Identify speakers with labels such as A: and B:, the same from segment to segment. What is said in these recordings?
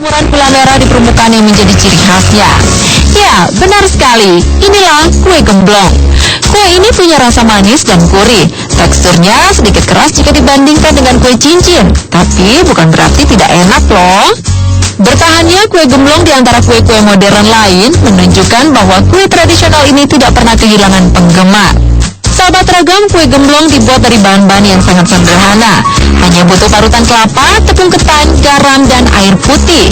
A: campuran gula merah di permukaan yang menjadi ciri khasnya. Ya, benar sekali. Inilah kue gemblong. Kue ini punya rasa manis dan gurih. Teksturnya sedikit keras jika dibandingkan dengan kue cincin, tapi bukan berarti tidak enak loh. Bertahannya kue gemblong di antara kue-kue modern lain menunjukkan bahwa kue tradisional ini tidak pernah kehilangan penggemar. Sahabat ragam, kue gemblong dibuat dari bahan-bahan yang sangat sederhana. Hanya butuh parutan kelapa, tepung ketan, garam, dan air putih.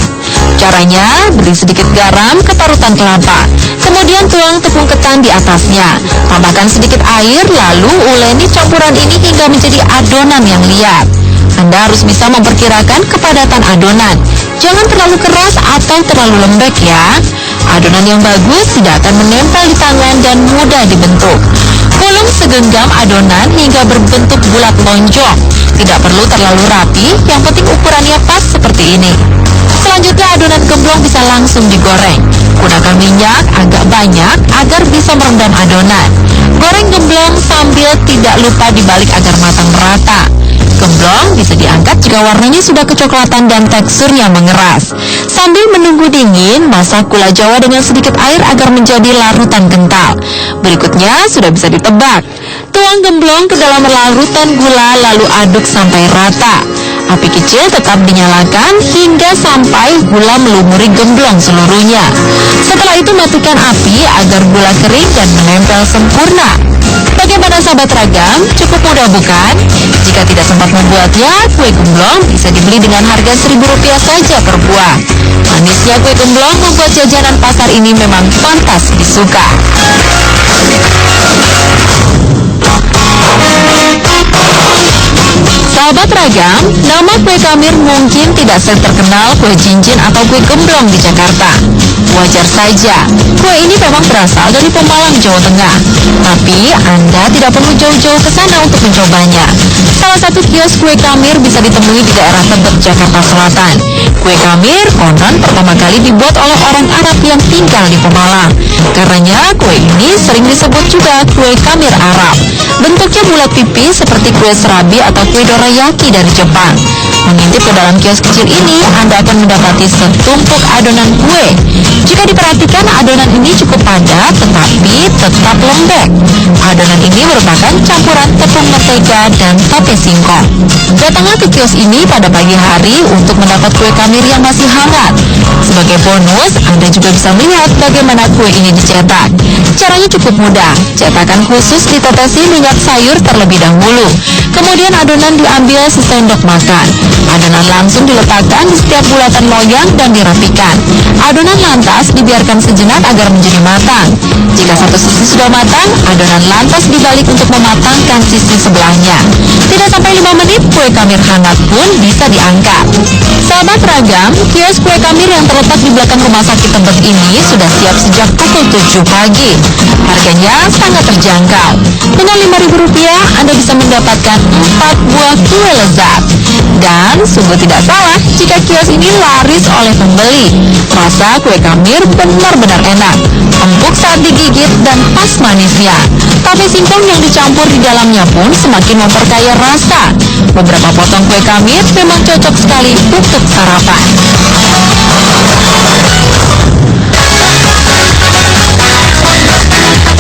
A: Caranya, beri sedikit garam ke parutan kelapa. Kemudian tuang tepung ketan di atasnya. Tambahkan sedikit air, lalu uleni campuran ini hingga menjadi adonan yang liat. Anda harus bisa memperkirakan kepadatan adonan. Jangan terlalu keras atau terlalu lembek ya. Adonan yang bagus tidak akan menempel di tangan dan mudah dibentuk. Gulung segenggam adonan hingga berbentuk bulat lonjong. Tidak perlu terlalu rapi, yang penting ukurannya pas seperti ini. Selanjutnya adonan gemblong bisa langsung digoreng. Gunakan minyak agak banyak agar bisa merendam adonan. Goreng gemblong sambil tidak lupa dibalik agar matang merata. Gemblong bisa diangkat jika warnanya sudah kecoklatan dan teksturnya mengeras. Sambil menunggu dingin, masak gula jawa dengan sedikit air agar menjadi larutan kental. Berikutnya sudah bisa ditebak. Tuang gemblong ke dalam larutan gula lalu aduk sampai rata. Api kecil tetap dinyalakan hingga sampai gula melumuri gemblong seluruhnya. Setelah itu matikan api agar gula kering dan menempel sempurna. Bagaimana sahabat ragam? Cukup mudah bukan? Jika tidak sempat membuatnya, kue gemblong bisa dibeli dengan harga Rp1.000 saja per buah. Manisnya kue gemblong membuat jajanan pasar ini memang pantas disuka. Sahabat ragam, nama kue kamir mungkin tidak terkenal kue cincin atau kue gemblong di Jakarta. Wajar saja, kue ini memang berasal dari Pemalang, Jawa Tengah. Tapi Anda tidak perlu jauh-jauh ke sana untuk mencobanya. Salah satu kios kue kamir bisa ditemui di daerah Tebet, Jakarta Selatan. Kue kamir konon pertama kali dibuat oleh orang Arab yang tinggal di Pemalang. Karenanya kue ini sering disebut juga kue kamir Arab. Bentuknya bulat tipis seperti kue serabi atau kue dorayaki dari Jepang. Mengintip ke dalam kios kecil ini, Anda akan mendapati setumpuk adonan kue. Jika diperhatikan, adonan ini cukup padat tetapi tetap lembek. Adonan ini merupakan campuran tepung mentega dan tape singkong. Datanglah ke kios ini pada pagi hari untuk mendapat kue kamir yang masih hangat. Sebagai bonus, Anda juga bisa melihat bagaimana kue ini dicetak. Caranya cukup mudah. Cetakan khusus ditetesi minyak sayur terlebih dahulu. Kemudian adonan diambil sesendok makan. Adonan langsung diletakkan di setiap bulatan loyang dan dirapikan. Adonan lantas dibiarkan sejenak agar menjadi matang. Jika satu sisi sudah matang, adonan lantas dibalik untuk mematangkan sisi sebelahnya. Tidak sampai 5 menit, kue kamir hangat pun bisa diangkat. Sahabat ragam, kios kue kamir yang terletak di belakang rumah sakit Tebet ini sudah siap sejak pukul 7 pagi. Harganya sangat terjangkau. Dengan Rp5.000, Anda bisa mendapatkan 4 buah kue lezat. Dan sungguh tidak salah jika kios ini laris oleh pembeli. Rasa kue kamir benar-benar enak, empuk saat digigit dan pas manisnya. Tape singkong yang dicampur di dalamnya pun semakin memperkaya rasa. Beberapa potong kue kamir memang cocok sekali untuk sarapan.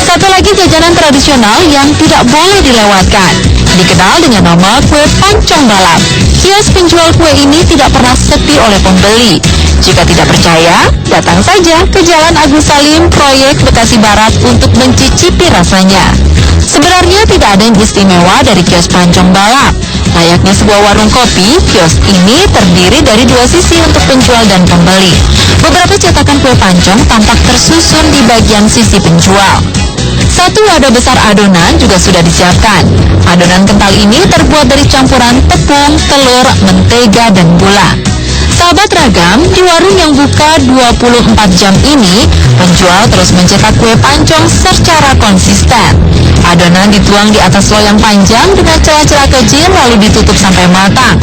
A: Satu lagi jajanan tradisional yang tidak boleh dilewatkan, dikenal dengan nama kue pancong balap. Kios penjual kue ini tidak pernah sepi oleh pembeli. Jika tidak percaya, datang saja ke Jalan Agus Salim, Proyek Bekasi Barat untuk mencicipi rasanya. Sebenarnya tidak ada yang istimewa dari kios pancong balap. Layaknya sebuah warung kopi, kios ini terdiri dari 2 sisi untuk penjual dan pembeli. Beberapa cetakan kue pancong tampak tersusun di bagian sisi penjual. Satu wadah besar adonan juga sudah disiapkan. Adonan kental ini terbuat dari campuran tepung, telur, mentega, dan gula. Sahabat ragam, di warung yang buka 24 jam ini, penjual terus mencetak kue pancong secara konsisten. Adonan dituang di atas loyang panjang dengan celah-celah kecil lalu ditutup sampai matang.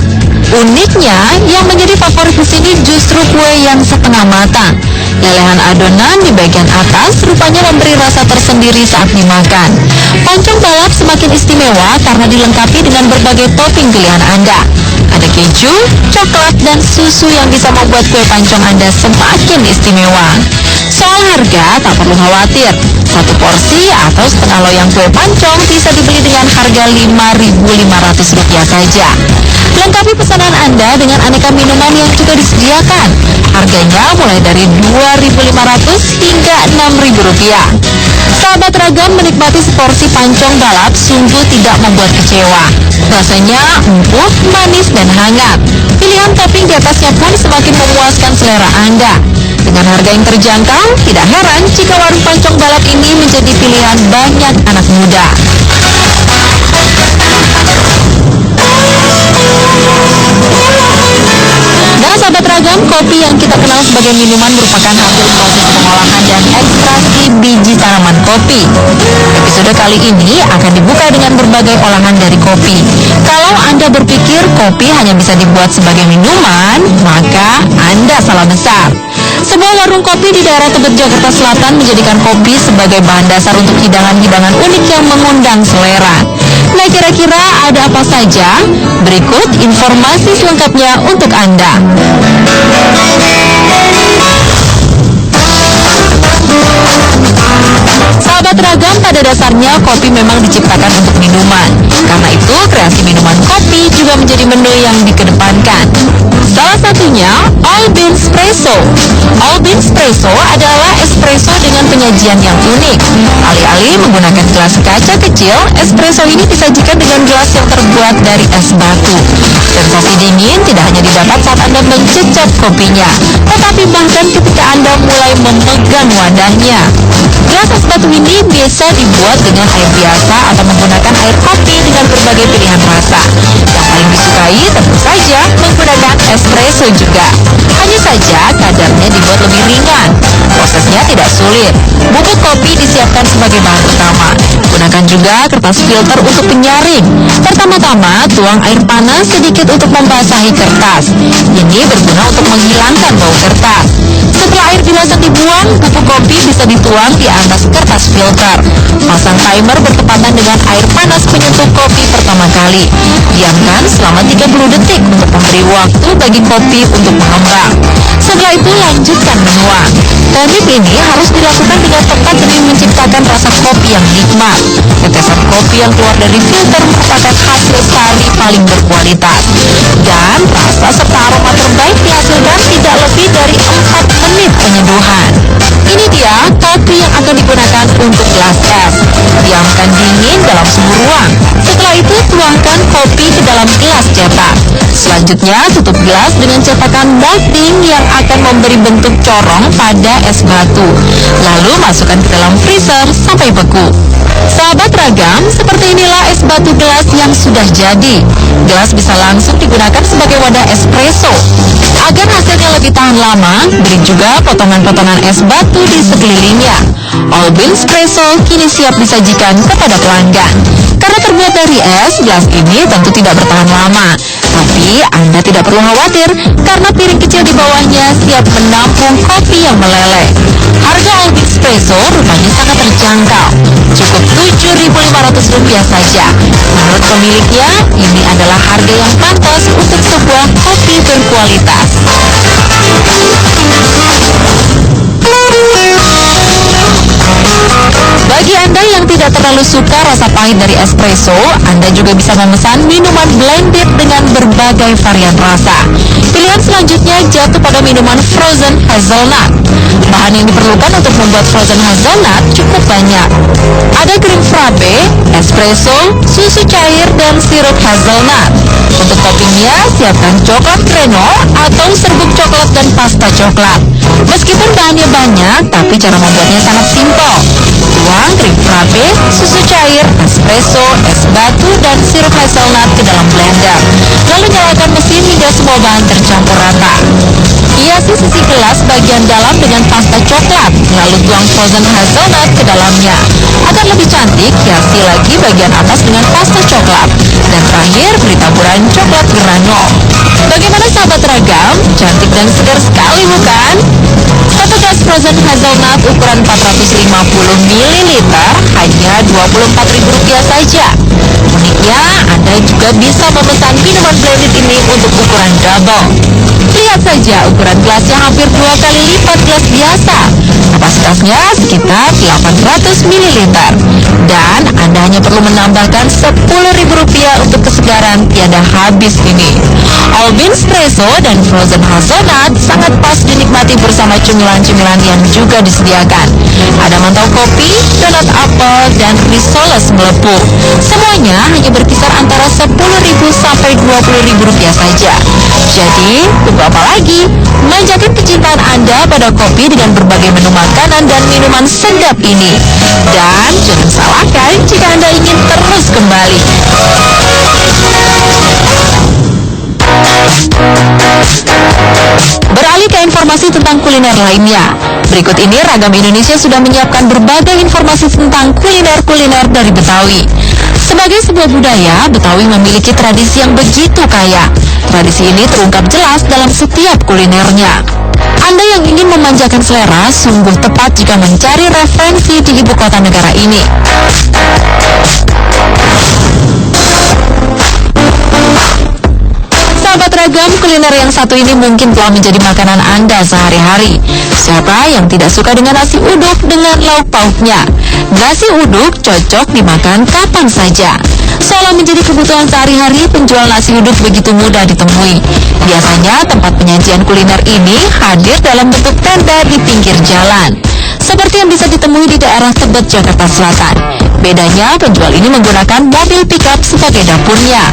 A: Uniknya, yang menjadi favorit di sini justru kue yang setengah matang. Lelehan adonan di bagian atas rupanya memberi rasa tersendiri saat dimakan. Pancong balap semakin istimewa karena dilengkapi dengan berbagai topping pilihan Anda. Ada keju, coklat, dan susu yang bisa membuat kue pancong Anda semakin istimewa. Soal harga, tak perlu khawatir. Satu porsi atau setengah loyang kue pancong bisa dibeli dengan harga Rp5.500 saja. Lengkapi pesanan Anda dengan aneka minuman yang juga disediakan. Harganya mulai dari Rp2.500 hingga Rp6.000. Sahabat Ragam, menikmati seporsi pancong balap sungguh tidak membuat kecewa. Rasanya empuk, manis, dan hangat. Pilihan topping di atasnya pun semakin memuaskan selera Anda. Dengan harga yang terjangkau, tidak heran jika warung pancong balap ini menjadi pilihan banyak anak muda. Nah, sahabat Ragam, kopi yang kita kenal sebagai minuman merupakan hasil proses pengolahan dan ekstraksi biji tanaman kopi. Episode kali ini akan dibuka dengan berbagai olahan dari kopi. Kalau Anda berpikir kopi hanya bisa dibuat sebagai minuman, maka Anda salah besar. Sebuah warung kopi di daerah Tebet, Jakarta Selatan menjadikan kopi sebagai bahan dasar untuk hidangan-hidangan unik yang mengundang selera. Nah, kira-kira ada apa saja? Berikut informasi selengkapnya untuk Anda. Sahabat Ragam, pada dasarnya kopi memang diciptakan untuk minuman. Karena itu, kreasi minuman kopi juga menjadi menu yang dikedepankan. Salah satunya, All Bean Espresso. All Bean Espresso adalah espresso dengan penyajian yang unik. Alih-alih menggunakan gelas kaca kecil, espresso ini disajikan dengan gelas yang terbuat dari es batu. Sensasi dingin tidak hanya didapat saat Anda mencecap kopinya, tetapi bahkan ketika Anda mulai memegang wadahnya. Gelas es batu ini biasa dibuat dengan air biasa atau menggunakan air kopi dengan berbagai pilihan rasa. Yang paling disukai tentu saja menggunakan espresso juga. Hanya saja kadarnya dibuat lebih ringan. Prosesnya tidak sulit. Bubuk kopi disiapkan sebagai bahan utama. Gunakan juga kertas filter untuk penyaring. Pertama-tama, tuang air panas sedikit untuk membasahi kertas. Ini berguna untuk menghilangkan bau kertas. Setelah air biasa dibuang, bubuk kopi bisa dituang di atas kertas filter. Pasang timer bertepatan dengan air panas menyentuh kopi pertama kali. Diamkan selama 30 detik untuk memberi waktu bagi kopi untuk mengembang. Setelah itu lanjutkan menuang. Teknik ini harus dilakukan dengan tepat demi menciptakan rasa kopi yang nikmat. Tetesan kopi yang keluar dari filter merupakan hasil sari paling berkualitas. Dan rasa serta aroma terbaik dihasilkan tidak lebih dari 4 menit penyeduhan. Ini dia kopi yang akan digunakan untuk gelas es. Diamkan dingin dalam suhu ruang. Setelah itu tuangkan kopi ke dalam gelas cetak. Selanjutnya tutup gelas dengan cetakan molding yang akan memberi bentuk corong pada es batu. Lalu masukkan ke dalam freezer sampai beku. Sahabat Ragam, seperti inilah es batu gelas yang sudah jadi. Gelas bisa langsung digunakan sebagai wadah espresso. Agar hasilnya lebih tahan lama, beri juga potongan-potongan es batu di sekelilingnya. All Bean Espresso kini siap disajikan kepada pelanggan. Karena terbuat dari es, gelas ini tentu tidak bertahan lama. Tapi Anda tidak perlu khawatir, karena piring kecil di bawahnya siap menampung kopi yang meleleh. Harga All Bean Espresso rupanya sangat terjangkau. Cukup Rp7.500 saja. Menurut pemiliknya, ini adalah harga yang pantas untuk sebuah kopi berkualitas. Bagi Anda yang tidak terlalu suka rasa pahit dari espresso, Anda juga bisa memesan minuman blended dengan berbagai varian rasa. Pilihan selanjutnya jatuh pada minuman frozen hazelnut. Bahan yang diperlukan untuk membuat frozen hazelnut cukup banyak. Ada krim frappe, espresso, susu cair, dan sirup hazelnut. Untuk toppingnya, siapkan coklat greno atau serbuk coklat dan pasta coklat. Meskipun bahannya banyak, tapi cara membuatnya sangat simpel. Tuang krim frappe, susu cair, espresso, es batu, dan sirup hazelnut ke dalam blender. Lalu nyalakan mesin hingga semua bahan tercampur rata. Hiasi sisi gelas Bilas bagian dalam dengan pasta coklat, lalu tuang frozen hazelnut ke dalamnya. Agar lebih cantik, hiasi lagi bagian atas dengan pasta coklat. Dan terakhir, beri taburan coklat granul. Bagaimana sahabat ragam? Cantik dan segar sekali bukan? Satu gelas frozen hazelnut ukuran 450 ml hanya Rp24.000 saja. Uniknya, Anda juga bisa memesan minuman blended ini untuk ukuran double. Lihat saja, ukuran gelasnya hampir 2 kali lipat gelas biasa. Kapasitasnya sekitar 800 ml. Dan Anda hanya perlu menambahkan Rp10.000 untuk kesegaran tiada habis ini. All bean espresso dan frozen hazelnut sangat pas dinikmati bersama cemilan-cemilan yang juga disediakan. Ada mantau kopi, donat apel, dan risoles melepuh. Semuanya hanya berkisar antara Rp10.000 sampai Rp20.000 saja. Jadi, tunggu apa lagi? Manjakan kecintaan Anda pada kopi dengan berbagai menu makanan dan minuman sedap ini. Dan jangan salahkan jika Anda ingin terus kembali. Beralih ke informasi tentang kuliner lainnya. Berikut ini Ragam Indonesia sudah menyiapkan berbagai informasi tentang kuliner-kuliner dari Betawi. Sebagai sebuah budaya, Betawi memiliki tradisi yang begitu kaya. Tradisi ini terungkap jelas dalam setiap kulinernya. Anda yang ingin memanjakan selera sungguh tepat jika mencari referensi di ibu kota negara ini. Sahabat ragam, kuliner yang satu ini mungkin telah menjadi makanan Anda sehari-hari. Siapa yang tidak suka dengan nasi uduk dengan lauk pauknya? Nasi uduk cocok dimakan kapan saja. Seolah menjadi kebutuhan sehari-hari, penjual nasi uduk begitu mudah ditemui. Biasanya tempat penyajian kuliner ini hadir dalam bentuk tenda di pinggir jalan, seperti yang bisa ditemui di daerah Tebet, Jakarta Selatan. Bedanya, penjual ini menggunakan mobil pickup sebagai dapurnya.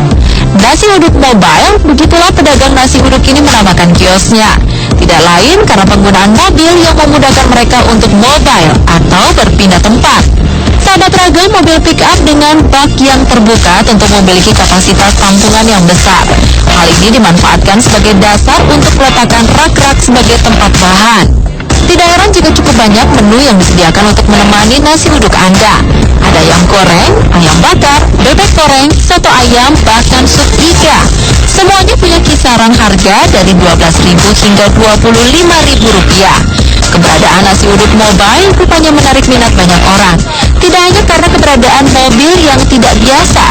A: Nasi uduk mobile, begitulah pedagang nasi uduk ini menamakan kiosnya. Tidak lain karena penggunaan mobil yang memudahkan mereka untuk mobile atau berpindah tempat. Sahabat ragam, mobil pick-up dengan bak yang terbuka tentu memiliki kapasitas tampungan yang besar. Hal ini dimanfaatkan sebagai dasar untuk meletakkan rak-rak sebagai tempat bahan. Tidak heran jika cukup banyak menu yang disediakan untuk menemani nasi uduk Anda. Ada ayam goreng, ayam bakar, bebek goreng, soto ayam, bahkan sup iga. Semuanya punya kisaran harga dari Rp12.000 hingga Rp25.000. Keberadaan nasi uduk mobile rupanya menarik minat banyak orang. Tidak hanya karena keberadaan mobil yang tidak biasa,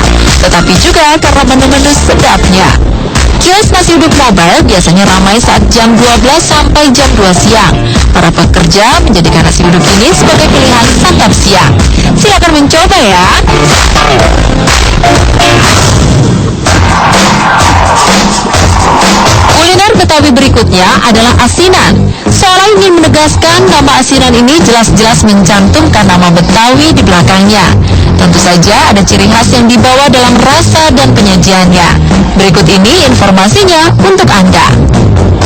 A: tetapi juga karena menu-menu sedapnya. Kios nasi uduk mobile biasanya ramai saat jam 12 sampai jam 2 siang. Para pekerja menjadikan nasi uduk ini sebagai pilihan santap siang. Silakan mencoba ya. Kuliner Betawi berikutnya adalah asinan. Seolah ingin menegaskan, nama asinan ini jelas-jelas mencantumkan nama Betawi di belakangnya. Tentu saja ada ciri khas yang dibawa dalam rasa dan penyajiannya. Berikut ini informasinya untuk Anda.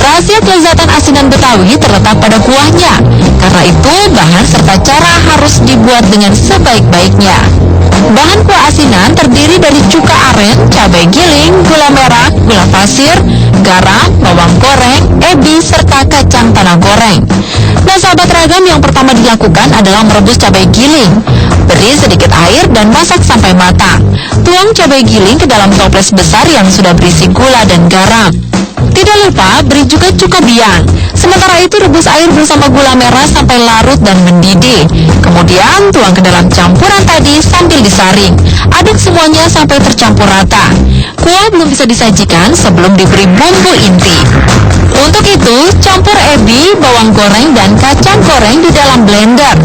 A: Rahasia kelezatan asinan Betawi terletak pada kuahnya. Karena itu, bahan serta cara harus dibuat dengan sebaik-baiknya. Bahan kuah asinan terdiri dari cuka aren, cabai giling, gula merah, gula pasir, garam, bawang goreng, ebi, serta kacang tanah goreng. Nah sahabat ragam, yang pertama dilakukan adalah merebus cabai giling. Beri sedikit air dan masak sampai matang. Tuang cabai giling ke dalam toples besar yang sudah berisi gula dan garam. Tidak lupa beri juga cuka biang. Sementara itu rebus air bersama gula merah sampai larut dan mendidih. Kemudian tuang ke dalam campuran tadi sambil disaring. Aduk semuanya sampai tercampur rata. Kuah belum bisa disajikan sebelum diberi bumbu inti. Untuk itu, campur ebi, bawang goreng, dan kacang goreng di dalam blender.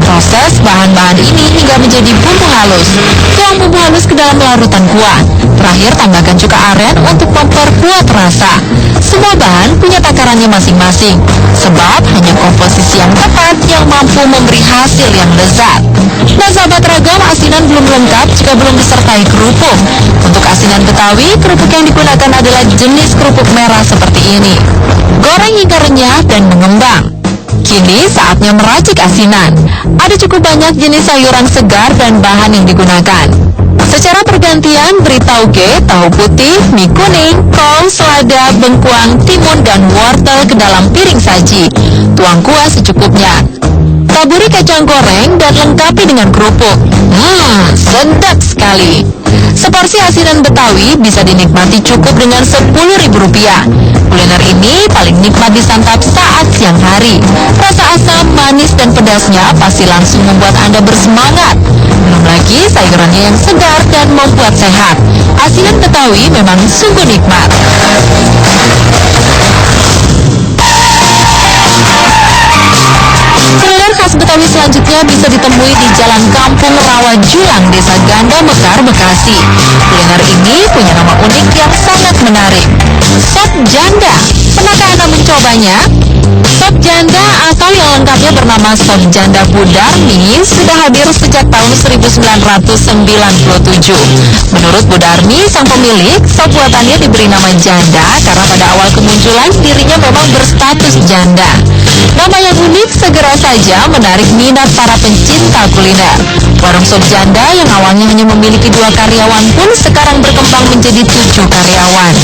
A: Proses bahan-bahan ini hingga menjadi bumbu halus. Tuang bumbu halus ke dalam larutan kuah. Terakhir, tambahkan cuka aren untuk memperkuat rasa. Semua bahan punya takarannya masing-masing, sebab hanya komposisi yang tepat yang mampu memberi hasil yang lezat. Nah sahabat ragam, asinan belum lengkap jika belum disertai kerupuk. Untuk asinan Betawi, kerupuk yang digunakan adalah jenis kerupuk merah seperti ini. Goreng hingga renyah dan mengembang. Kini saatnya meracik asinan. Ada cukup banyak jenis sayuran segar dan bahan yang digunakan. Secara bergantian beri tauge, tahu putih, mie kuning, kol, selada, bengkuang, timun, dan wortel ke dalam piring saji. Tuang kuah secukupnya. Taburi kacang goreng dan lengkapi dengan kerupuk. Sedap sekali. Seporsi asinan Betawi bisa dinikmati cukup dengan Rp10.000. Kuliner ini paling nikmat disantap saat siang hari. Rasa asam, manis, dan pedasnya pasti langsung membuat Anda bersemangat. Belum lagi sayurannya yang segar dan membuat sehat. Asinan Betawi memang sungguh nikmat. Kuliner khas Betawi selanjutnya bisa ditemui di Jalan Kampung Rawajulang, Desa Ganda Mekar, Bekasi. Kuliner ini punya nama unik yang sangat menarik. Sop janda. Pernahkah Anda mencobanya? Sop janda atau yang lengkapnya bernama sop janda Budarmi sudah hadir sejak tahun 1997. Menurut Budarmi, sang pemilik, sop buatannya diberi nama janda karena pada awal kemunculan dirinya memang berstatus janda. Nama yang unik segera saja menarik minat para pencinta kuliner. Warung sop janda yang awalnya hanya memiliki 2 karyawan pun sekarang berkembang menjadi 7 karyawan.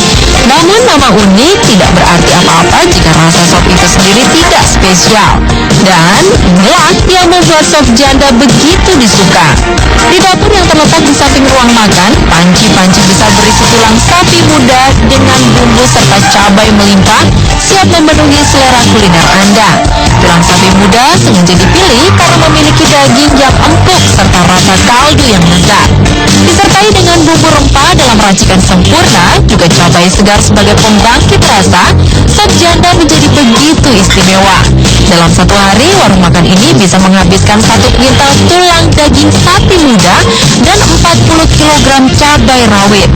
A: Namun nama unik tidak berarti apa-apa jika rasa sop itu sendiri tidak spesial. Dan inilah yang membuat sop janda begitu disuka. Di dapur yang terletak di samping ruang makan, panci-panci besar berisi tulang sapi muda dengan bumbu serta cabai melimpah siap memenuhi selera kuliner Anda. Tulang sapi muda sengaja dipilih karena memiliki daging yang empuk serta rasa kaldu yang lezat. Disertai dengan bumbu rempah dalam racikan sempurna, juga cabai segar sebagai pembangkit rasa, sop janda menjadi begitu istimewa. Dalam satu hari, warung makan ini bisa menghabiskan 1 kuintal tulang daging sapi muda dan 40 kg cabai rawit.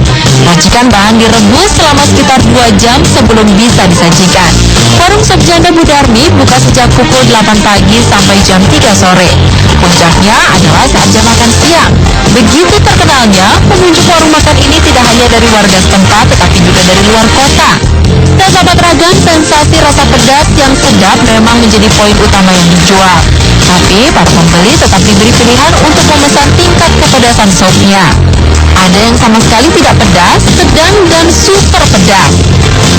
A: Racikan bahan direbus selama sekitar 2 jam sebelum bisa disajikan. Warung sop janda Budarmi buka sejak pukul 8 pagi sampai jam 3 sore. Puncaknya adalah saat jam makan siang. Begitu terkenalnya, pengunjung warung makan ini tidak hanya dari warga setempat, tetapi juga dari luar kota. Dan sahabat ragam, sensasi rasa pedas yang sedap memang menjadi poin utama yang dijual. Tapi para pembeli tetap diberi pilihan untuk memesan tingkat kepedasan sopnya. Ada yang sama sekali tidak pedas, sedang, dan super pedas.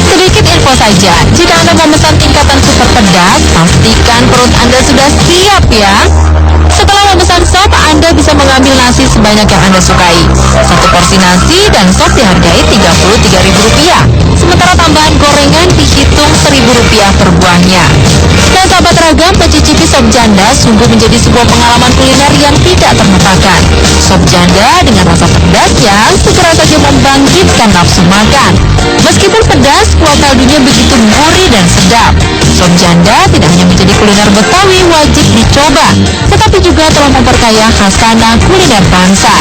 A: Sedikit info saja, jika Anda memesan tingkatan super pedas, pastikan perut Anda sudah siap ya. Setelah memesan sop, Anda bisa mengambil nasi sebanyak yang Anda sukai. Satu porsi nasi dan sop dihargai Rp33.000. Sementara tambahan gorengan dihitung Rp1.000 per buahnya. Dan sahabat ragam, mencicipi sop janda sungguh menjadi sebuah pengalaman kuliner yang tidak terlupakan. Sop janda dengan rasa pedasnya segera saja membangkitkan nafsu makan. Meskipun pedas, kuah kaldunya begitu gurih dan sedap. Sop janda tidak hanya menjadi kuliner Betawi wajib dicoba, tetapi juga telah memperkaya khasanah kuliner bangsa.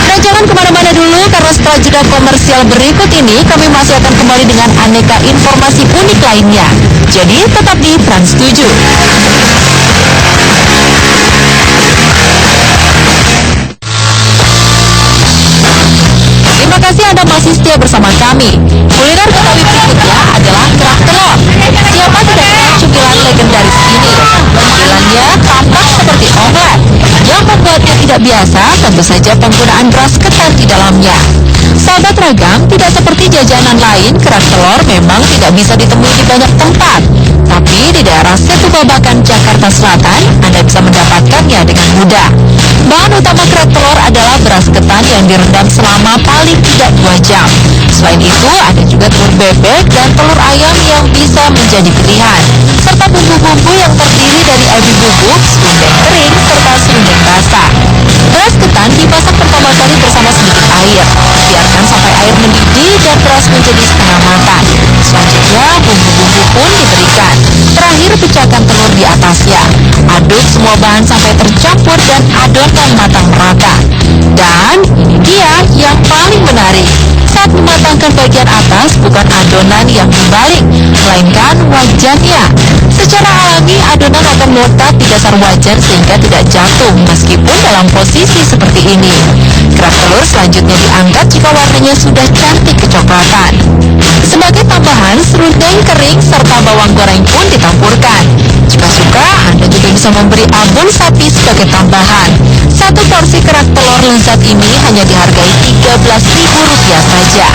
A: Dan jangan kemana-mana dulu, karena setelah jeda komersial berikut ini kami masih akan kembali dengan aneka informasi unik lainnya. Jadi tetap di Trans 7. Terima kasih Anda masih setia bersama kami. Kuliner Betawi berikutnya adalah kerak telur. Siapa tidak kenal cemilan legendaris ini? Cemilannya tampak seperti omelet. Yang membuatnya tidak biasa tentu saja penggunaan beras ketan di dalamnya. Sahabat ragam, tidak seperti jajanan lain, kerak telur memang tidak bisa ditemui di banyak tempat. Tapi di daerah Setu Babakan, Jakarta Selatan, Anda bisa mendapatkannya dengan mudah. Bahan utama kerak telur adalah beras ketan yang direndam selama paling tidak 2 jam. Selain itu, ada juga telur bebek dan telur ayam yang bisa menjadi pilihan, serta bumbu-bumbu yang terdiri dari ebi bubuk, serundeng kering, serta serundeng basah. Beras ketan dimasak pertama kali bersama sedikit air. Biarkan sampai air mendidih dan beras menjadi setengah matang. Selanjutnya, bumbu-bumbu pun diberikan. Terakhir, pecahkan telur di atasnya. Aduk semua bahan sampai tercampur dan adonan matang merata. Dan ini dia yang paling menarik. Saat mematangkan bagian atas, bukan adonan yang dibalik, melainkan wajannya. Secara alami, adonan akan melekat di dasar wajan sehingga tidak jatuh meskipun dalam posisi seperti ini. Kerak telur selanjutnya diangkat jika warnanya sudah cantik kecoklatan. Sebagai tambahan, serundeng kering serta bawang goreng pun ditaburkan. Jika suka, Anda juga bisa memberi abon sapi sebagai tambahan. Satu porsi kerak telur lezat ini hanya dihargai Rp13.000 saja.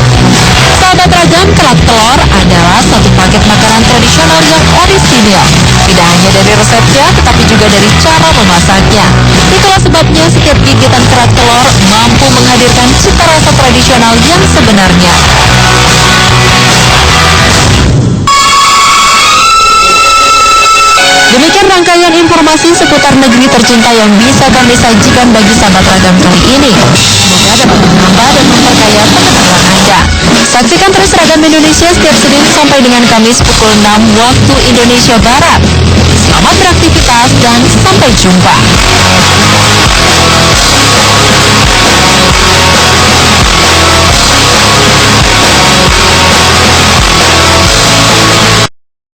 A: Sahabat ragam, kerak telur adalah satu paket makanan tradisional yang orisinil. Tidak hanya dari resepnya, tetapi juga dari cara memasaknya. Itulah sebabnya setiap gigitan kerak telur mampu menghadirkan cita rasa tradisional yang sebenarnya. Demikian rangkaian informasi seputar negeri tercinta yang bisa kami sajikan bagi sahabat ragam kali ini. Semoga dapat menambah dan memperkaya pengetahuan Anda. Saksikan terus Ragam Indonesia setiap Senin sampai dengan Kamis pukul 6 waktu Indonesia Barat. Selamat beraktivitas dan sampai jumpa.